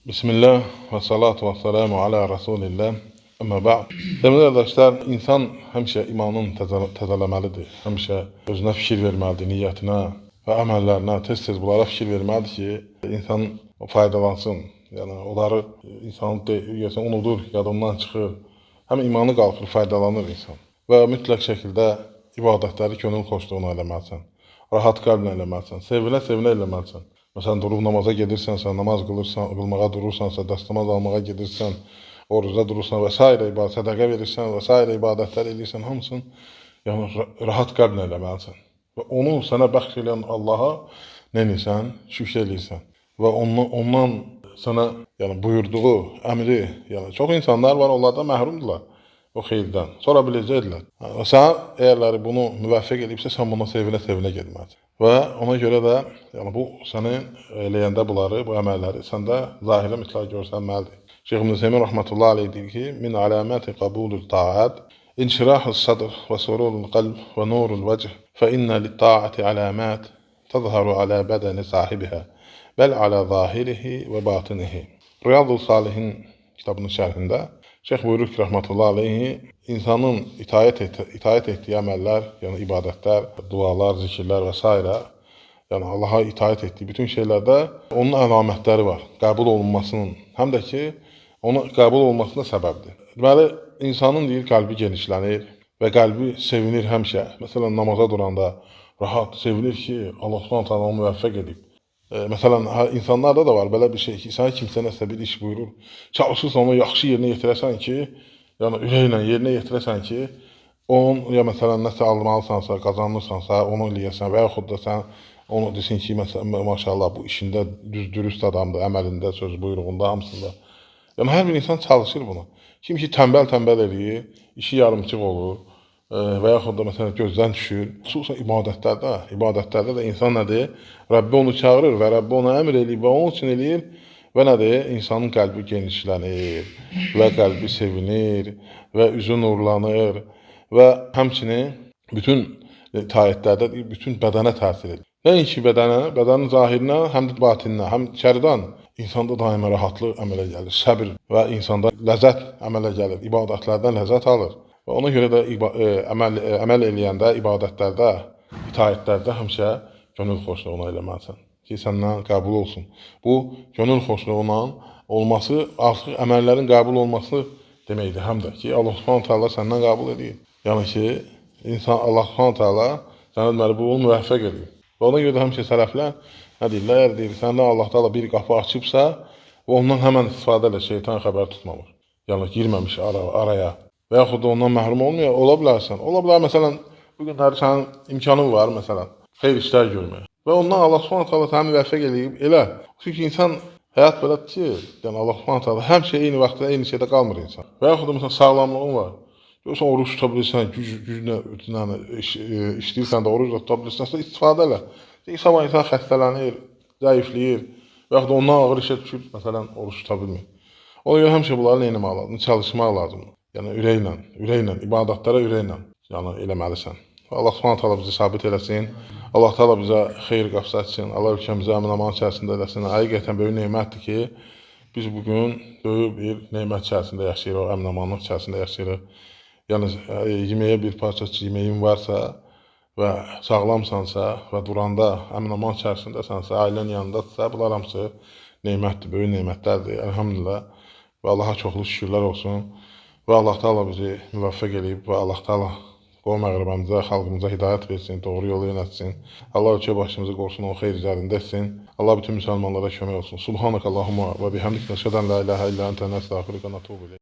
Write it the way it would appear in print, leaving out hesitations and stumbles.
Bismillah və salatu və selamu ala Rasulillah. Əmmə ba'd. Deməli qardaşlar, insan həmişə imanını təzələməlidir. Həmişə özünə fikir verməlidir, niyyətinə və əməllərinə tez-tez bunlara fikir verməlidir ki, insan faydalansın. Yəni onları insan unudur, yadından çıxır. Həm imanı qalxır, faydalanır insan. Və mütləq şəkildə ibadətləri könül xoşluğuna eləməlisən. Rahat qəlblə eləməlisən, sevinə-sevinə eləməlisən. Məsələn, durub namaza gedirsənsə, namaz qılmağa durursansa, dəstəmaz almağa gedirsən, orucda durursan və s. sədəqə verirsən və s. ibadətlər edirsən, hamısını rahat qəlblə eləməlisən. Və onu sənə bəxş edən Allaha nə edirsən? Şükür edirsən. Və ondan sənə buyurduğu əmri, çox insanlar var, onlar da məhrumdurlar o xeyirdən. Sonra biləcəkdirlər. Və sən əgərləri bunu müvəffəq edibsə, sən buna sevinə-sevinə getməlisən. Və ona görə də bu sənin eləyəndə bunları, bu əməlləri səndə zahirə mütləq görsənməlidir. Şeyx İbn Hüseymin rahmetullah aleyh deyir ki, min alamati qabulul taat inşirahus sadr və sururul qalb və nurul vəch fə innə lit-taati alamat tazharu ala bədəni sahibiha bəl ala zahirihi və batinihi. Riyadus Salihin kitabının şərhində Şeyx buyurur ki, rahmetullah aleyhi, insanın itaət etdiyi əməllər, yəni ibadətlər, dualar, zikirlər və s. Allaha itaət etdiyi bütün şeylərdə onun əlamətləri var, qəbul olunmasının, həm də ki, onun qəbul olmasına səbəbdir. Deməli, insanın deyir, qəlbi genişlənir və qəlbi sevinir həmişə. Məsələn, namaza duranda rahat sevinir ki, Allah Subhanahu taala onu müvəffəq edib. Məsələn, insanlarda da var belə bir şey ki, sənə kimsə nəsə bir iş buyurur, çalışırsan onu yaxşı yerinə yetirəsən ki, ürəklə yerinə yetirəsən ki, onu məsələn nəsə almalısansa, qazanırsansa, onu eləyəsən və yaxud da sən onu desin ki, maşallah bu işində dürüst adamdır, əməlində, söz buyruğunda, hamısında. Hər bir insan çalışır buna. Kim ki tənbəl eləyir, işi yarımçıq olur və yaxud da məsələn gözdən düşür. Xüsusən ibadətlərdə də insan nədir? Rəbbi onu çağırır və Rəbbi ona əmr eləyir və onun üçün eləyir və nədir? İnsanın qəlbi genişlənir və qəlbi sevinir və üzü nurlanır və həmçinin bütün itaətlərdə bütün bədənə təsir edir. Nəinki bədənin zahirinə, həm də batininə, həm içəridən insanda daima rahatlıq əmələ gəlir, səbir və insanda ləzzət əmələ gəlir, ibadətlərdən ləzzət alır. Və ona görə də əməl eləyəndə, ibadətlərdə, itaətlərdə həmişə gönül xoşluğuna eləməlisən ki, səndən qəbul olsun. Bu, gönül xoşluğundan olması, artıq əməllərin qəbul olması deməkdir, həm də ki, Allah Subhanahu taala səndən qəbul edir. Yəni ki, Allah Subhanahu taala sənə deməli bunu müvəffəq edir. Və ona görə də həmişə sələflər nə deyirlər, səndən Allah taala bir qapı açıbsa, ondan həmən istifadə ilə şeytan xəbər tutmamış. Yəni girməmiş araya. Və yaxud da ondan məhrum olmuyor, ola bilərsən. Ola bilər, məsələn, bu günləri sənin imkanın var, məsələn, xeyir işlər görmək. Və ondan Allah Subhanahu taala səni müvəffəq eləyib, elə. Çünki insan, həyat belədir ki, Allah Subhanahu taala həmişə eyni vaxtda, eyni şeydə qalmır insan. Və yaxud da məsələn, sağlamlığın var. Görürsən, oruç tuta bilirsən, güclə işləyirsən də, oruç da tuta bilirsən, istifadə elə. İnsan xəstələnir, zəifləyir və yaxud da ondan ağır işə düşür, məsələn, oruç tuta bilmir. Ona görə həmişə bunları nə etmək lazımdır? Çalışmaq lazımdır. Yəni ürəklə, ibadətlərə ürəklə eləməlisən. Allah Subhanahu taala bizi sabit eləsin. Allah taala bizə xeyir qapısı açsın. Allah ölkəmizə əmin-aman içərisində eləsin. Həqiqətən böyük nemətdir ki, biz bugün böyük bir nemət içərisində yaşayırıq, əmin-amanlıq içərisində yaşayırıq. Yəni yeməyə bir parça yeməyin varsa və sağlamsansa və duranda əmin-aman içərisindəsənsə, ailənin yanındadırsa, bunlar hamısı nemətdir, böyük nemətlərdir. Elhamdülillah. Və Allaha çoxlu şükürlər olsun. Və Allah Taala bizi müvəffəq edib və Allah Taala qovm əqrəbəmizə, xalqımıza hidayət versin, doğru yolu yönətsin. Allah ölkə başımızı qorusun, o xeyir üzərində etsin. Allah bütün müsəlmanlara kömək olsun. Subhanakallahumma və bihamdik nəşhədən la ilahə illə əntə nəstəğfiruka və nətubu ileyk.